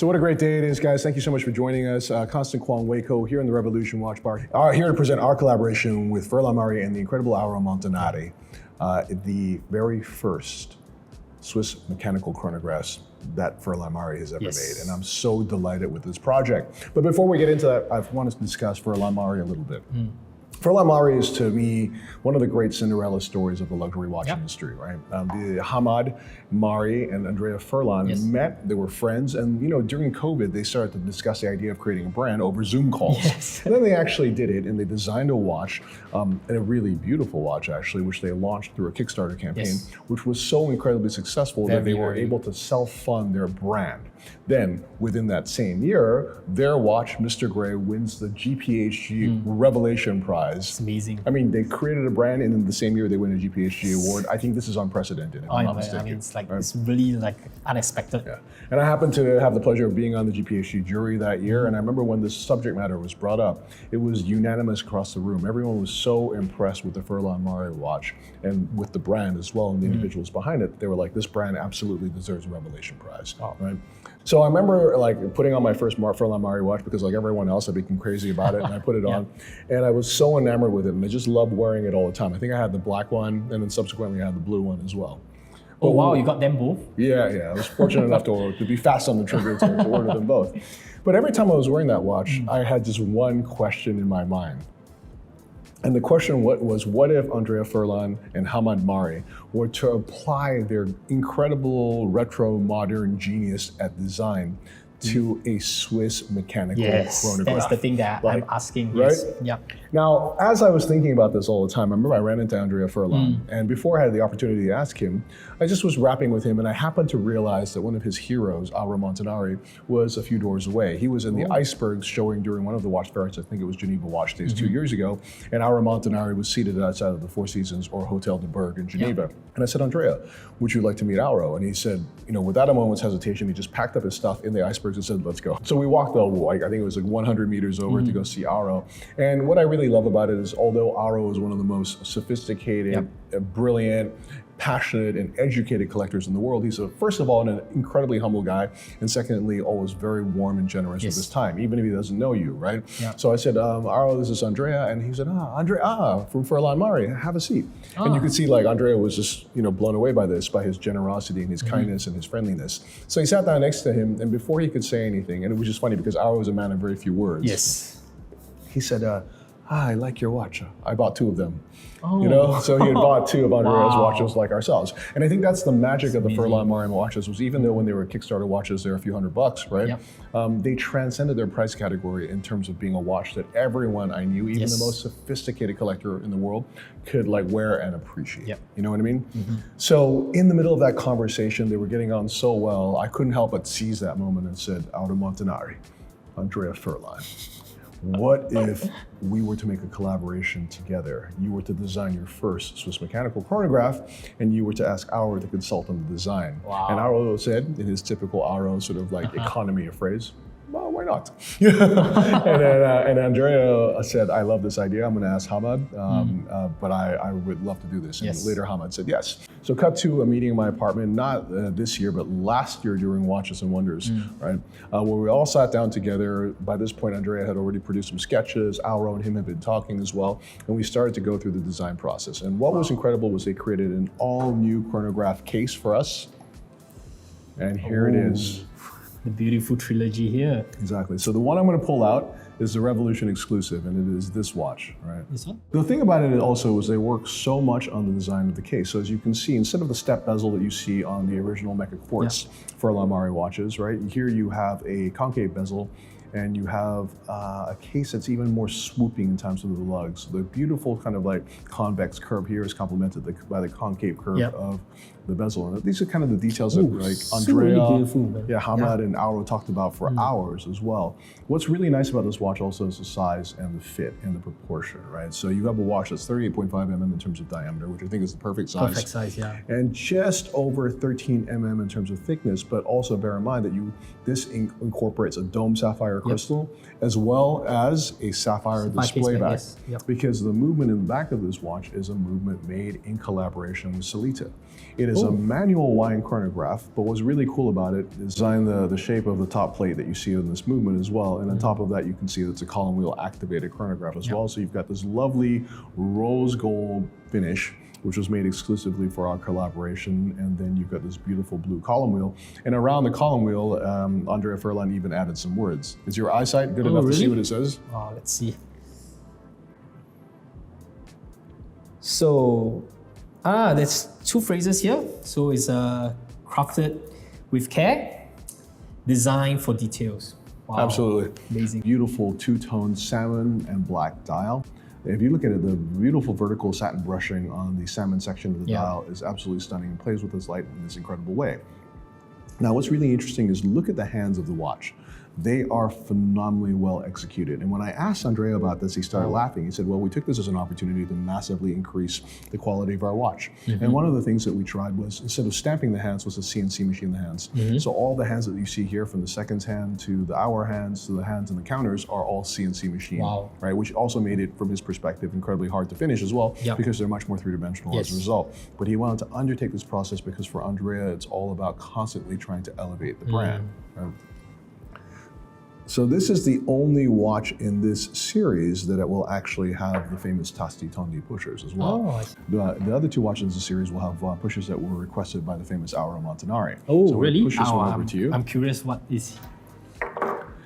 So what a great day it is, guys. Thank you so much for joining us. Constant Kwong Waco here in the Revolution Watch Bar. Here to present our collaboration with Furlan Marri and the incredible Auro Montanari, the very first Swiss mechanical chronographs that Furlan Marri has ever made. And I'm so delighted with this project. But before we get into that, I want to discuss Furlan Marri a little bit. Furlan Marri is, to me, one of the great Cinderella stories of the luxury watch industry, right? The Hamad Marri and Andrea Furlan met, they were friends, and during COVID, they started to discuss the idea of creating a brand over Zoom calls. And then they actually did it, and they designed a watch, and a really beautiful watch, actually, which they launched through a Kickstarter campaign, which was so incredibly successful that they were able to self-fund their brand. Then, within that same year, their watch, Mr. Gray, wins the GPHG Revelation Prize. It's amazing. I mean, they created a brand, and in the same year they win a GPHG award. I think this is unprecedented, if I'm not mistaken. I mean, it's like it's really like unexpected. Yeah. And I happened to have the pleasure of being on the GPHG jury that year, and I remember when this subject matter was brought up, it was unanimous across the room. Everyone was so impressed with the Furlan Marri watch and with the brand as well, and the individuals behind it. They were like, this brand absolutely deserves a Revelation Prize, right? So I remember like putting on my first Furlan Marri watch because like everyone else, I became crazy about it, and I put it on, and I was so enamored with it, and I just loved wearing it all the time. I think I had the black one, and then subsequently I had the blue one as well. Oh wow, you got them both? Yeah. I was fortunate enough to be fast on the trigger to order them both. But every time I was wearing that watch, I had just one question in my mind. And the question was, what if Andrea Furlan and Hamad Marri were to apply their incredible retro modern genius at design to a Swiss mechanical chronograph? That's the thing that I'm asking. Right? Yeah. Now, as I was thinking about this all the time, I remember I ran into Andrea Furlan, and before I had the opportunity to ask him, I just was rapping with him, and I happened to realize that one of his heroes, Auro Montanari, was a few doors away. He was in the icebergs showing during one of the watch fairs, I think it was Geneva Watch Days 2 years ago, and Auro Montanari was seated outside of the Four Seasons or Hotel de Berg in Geneva. And I said, Andrea, would you like to meet Auro? And he said, without a moment's hesitation, he just packed up his stuff in the icebergs and said, let's go. So we walked I think it was like 100 meters over to go see Auro. And what I really love about it is, although Auro is one of the most sophisticated, brilliant, passionate, and educated collectors in the world, he's first of all an incredibly humble guy, and secondly, always very warm and generous with his time, even if he doesn't know you, right? So I said, Auro, this is Andrea, and he said, Andrea, from Furlan Marri, have a seat. And you could see like Andrea was just blown away by this, by his generosity and his kindness and his friendliness. So he sat down next to him, and before he could say anything, and it was just funny because Auro was a man of very few words. He said, I like your watch. I bought two of them. So he had bought two of Andrea's watches like ourselves. And I think that's the magic of the Furlan Marri watches, was even though when they were Kickstarter watches, they're a few $100, right? They transcended their price category in terms of being a watch that everyone I knew, even the most sophisticated collector in the world, could like wear and appreciate. You know what I mean? So in the middle of that conversation, they were getting on so well, I couldn't help but seize that moment and said, Auro Montanari, Andrea Furlan, what if we were to make a collaboration together? You were to design your first Swiss mechanical chronograph, and you were to ask Auro to consult on the design. And Auro said, in his typical Auro sort of like economy of phrase, well, why not? and Andrea said, I love this idea. I'm going to ask Hamad, but I would love to do this. And later Hamad said yes. So cut to a meeting in my apartment, not this year, but last year during Watches and Wonders, right? Where we all sat down together. By this point, Andrea had already produced some sketches. Auro and him had been talking as well. And we started to go through the design process. And what was incredible was they created an all new chronograph case for us. And here it is. The beautiful trilogy here. Exactly. So the one I'm going to pull out is the Revolution exclusive, and it is this watch, right? This one? The thing about it also is they work so much on the design of the case. So as you can see, instead of the step bezel that you see on the original mecha quartz Furlan Marri watches, right? Here you have a concave bezel, and you have a case that's even more swooping in terms of the lugs. The beautiful kind of like convex curve here is complemented by the concave curve of the bezel. And these are kind of the details that like Andrea, Hamad and Auro talked about for hours as well. What's really nice about this watch also is the size and the fit and the proportion, right? So you have a watch that's 38.5 mm in terms of diameter, which I think is the perfect size. Perfect size, And just over 13 mm in terms of thickness, but also bear in mind that this incorporates a dome sapphire crystal, as well as a sapphire display back. Yes. Yep. Because the movement in the back of this watch is a movement made in collaboration with Selita. It is a manual Wei and chronograph, but what's really cool about it is design the shape of the top plate that you see in this movement as well. And on top of that, you can see that it's a column wheel activated chronograph as well. So you've got this lovely rose gold finish, which was made exclusively for our collaboration. And then you've got this beautiful blue column wheel. And around the column wheel, Andrea Furlan even added some words. Is your eyesight good enough to see what it says? Oh, let's see. So, there's two phrases here. So it's crafted with care, designed for details. Wow. Absolutely. Amazing. Beautiful two-tone salmon and black dial. If you look at it, the beautiful vertical satin brushing on the salmon section of the dial is absolutely stunning and plays with this light in this incredible way. Now, what's really interesting is look at the hands of the watch. They are phenomenally well executed. And when I asked Andrea about this, he started laughing. He said, well, we took this as an opportunity to massively increase the quality of our watch. And one of the things that we tried was, instead of stamping the hands, was a CNC machine the hands. So all the hands that you see here, from the seconds hand to the hour hands to the hands and the counters, are all CNC machine, right? Which also made it, from his perspective, incredibly hard to finish as well, because they're much more three-dimensional as a result. But he wanted to undertake this process because for Andrea, it's all about constantly trying to elevate the brand. Right? So this is the only watch in this series that it will actually have the famous Tasti Tondi pushers as well. The other two watches in the series will have pushers that were requested by the famous Auro Montanari. Oh, so really? We'll push this one over to you. I'm curious what is.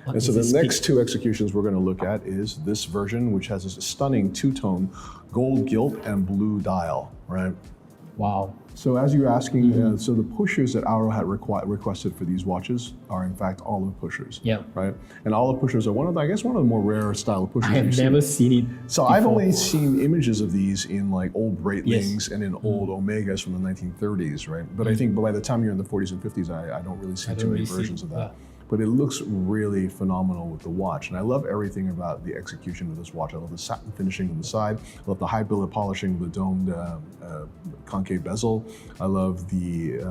And so the next two executions we're going to look at is this version, which has this stunning two-tone gold gilt and blue dial, right? Wow. So as you're asking, so the pushers that Auro had requested for these watches are in fact olive pushers, right? And olive pushers are one of the more rare style of pushers. I have never seen it. So before. I've only seen images of these in like old Breitlings and in old Omegas from the 1930s, right? But I think by the time you're in the 40s and 50s, I don't really see too many versions of that. But it looks really phenomenal with the watch. And I love everything about the execution of this watch. I love the satin finishing on the side. I love the high billet polishing with the domed concave bezel. I love the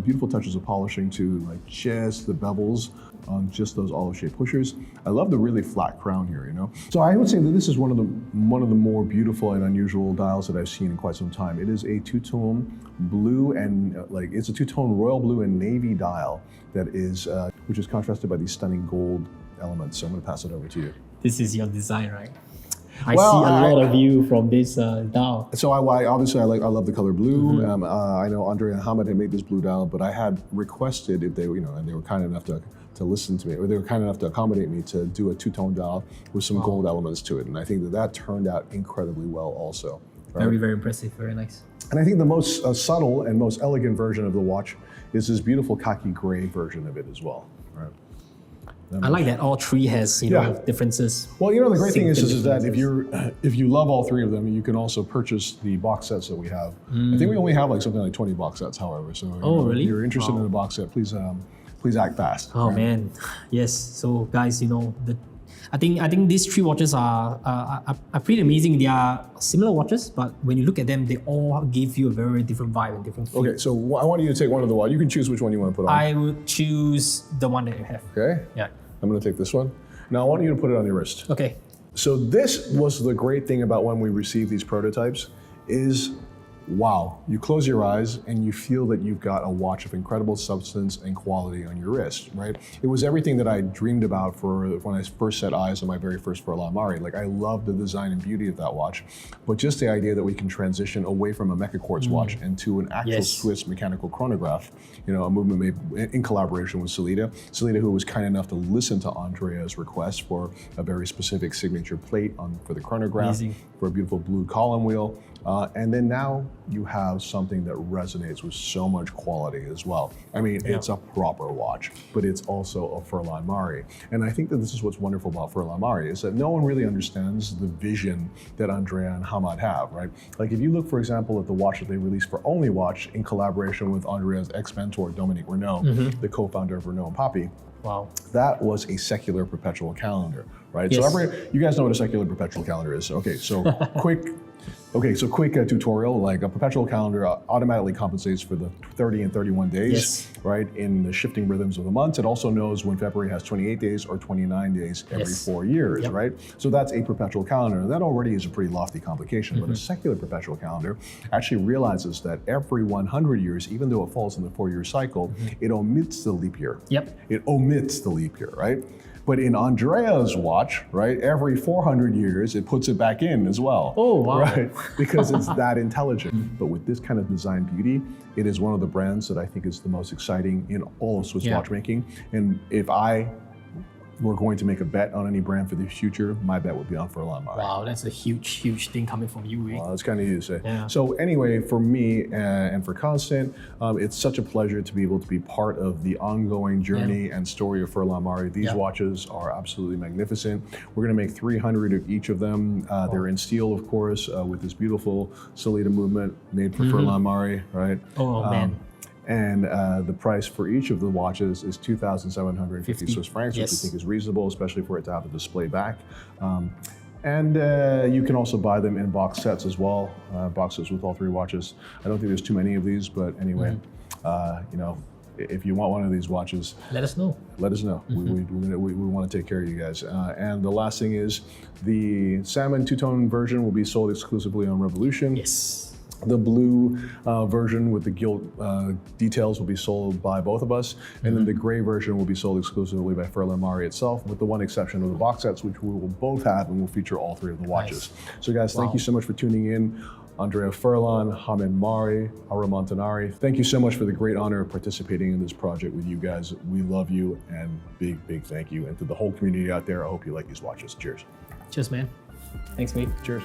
beautiful touches of polishing to like just the bevels on just those olive-shaped pushers. I love the really flat crown here, you know? So I would say that this is one of the more beautiful and unusual dials that I've seen in quite some time. It is a two-tone blue and it's a two-tone royal blue and navy dial that is, which is contrasted by these stunning gold elements. So I'm gonna pass it over to you. This is your design, right? I see a lot of you from this dial. So I love the color blue. I know Andrea and Hamad had made this blue dial, but I had requested if they, and they were kind enough to listen to me, or they were kind enough to accommodate me to do a two-tone dial with some gold elements to it. And I think that turned out incredibly well also. Right? Very, very impressive, very nice. And I think the most subtle and most elegant version of the watch is this beautiful khaki gray version of it as well. Right? I like that all three has differences. Well, the great thing is that if you love all three of them, you can also purchase the box sets that we have. I think we only have something like 20 box sets, however. So really? If you're interested in a box set, please act fast. Oh man, yes. So guys, I think these three watches are pretty amazing. They are similar watches, but when you look at them, they all give you a very different vibe and different feel. Okay, so I want you to take one of the watches. You can choose which one you want to put on. I would choose the one that you have. Okay. Yeah. I'm going to take this one. Now I want you to put it on your wrist. Okay. So this was the great thing about when we received these prototypes is, wow, you close your eyes and you feel that you've got a watch of incredible substance and quality on your wrist, right? It was everything that I dreamed about for when I first set eyes on my very first Furlan Marri. Like I love the design and beauty of that watch, but just the idea that we can transition away from a mecha quartz watch into an actual Swiss mechanical chronograph, a movement made in collaboration with Selita, who was kind enough to listen to Andrea's request for a very specific signature plate for the chronograph, for a beautiful blue column wheel. And then now you have something that resonates with so much quality as well. I mean, it's a proper watch, but it's also a Furlan Marri. And I think that this is what's wonderful about Furlan Marri is that no one really understands the vision that Andrea and Hamad have, right? Like if you look, for example, at the watch that they released for Only Watch in collaboration with Andrea's ex-mentor, Dominique Renault, the co-founder of Renault and Papi, Wow. That was a secular perpetual calendar, right? Yes. So you guys know what a secular perpetual calendar is. Okay, so quick tutorial. Like a perpetual calendar automatically compensates for the 30 and 31 days, Yes. right? In the shifting rhythms of the months. It also knows when February has 28 days or 29 days every Yes. 4 years, Yep. right? So that's a perpetual calendar. And that already is a pretty lofty complication. But a secular perpetual calendar actually realizes that every 100 years, even though it falls in the 4-year cycle, it omits the leap year. Yep. It omits the leap year, right? But in Andrea's watch, right, every 400 years, it puts it back in as well. Oh, wow. Right, because it's that intelligent. But with this kind of design beauty, it is one of the brands that I think is the most exciting in all of Swiss watchmaking. And if I were going to make a bet on any brand for the future, my bet would be on Furlan Marri. Wow, that's a huge thing coming from you, Wei. Well, that's kind of easy to say. Yeah. So anyway, for me and for Constant, it's such a pleasure to be able to be part of the ongoing journey and story of Furlan Marri. These watches are absolutely magnificent. We're going to make 300 of each of them. They're in steel, of course, with this beautiful Selita movement made for Furlan Marri, right? Oh, man. And the price for each of the watches is 2,750 Swiss francs, which we think is reasonable, especially for it to have a display back. And you can also buy them in box sets as well, boxes with all 3 watches. I don't think there's too many of these, but anyway, you know, if you want one of these watches, let us know. Let us know. We want to take care of you guys. And the last thing is the salmon two-tone version will be sold exclusively on Revolution. Yes. The blue version with the gilt details will be sold by both of us, and then the gray version will be sold exclusively by Furlan Marri itself, with the one exception of the box sets, which we will both have and will feature all 3 of the watches. Nice. So guys, thank you so much for tuning in. Andrea Furlan, Furlan Marri, Auro Montanari. Thank you so much for the great honor of participating in this project with you guys. We love you, and big thank you. And to the whole community out there, I hope you like these watches. Cheers. Cheers, man. Thanks, mate. Cheers.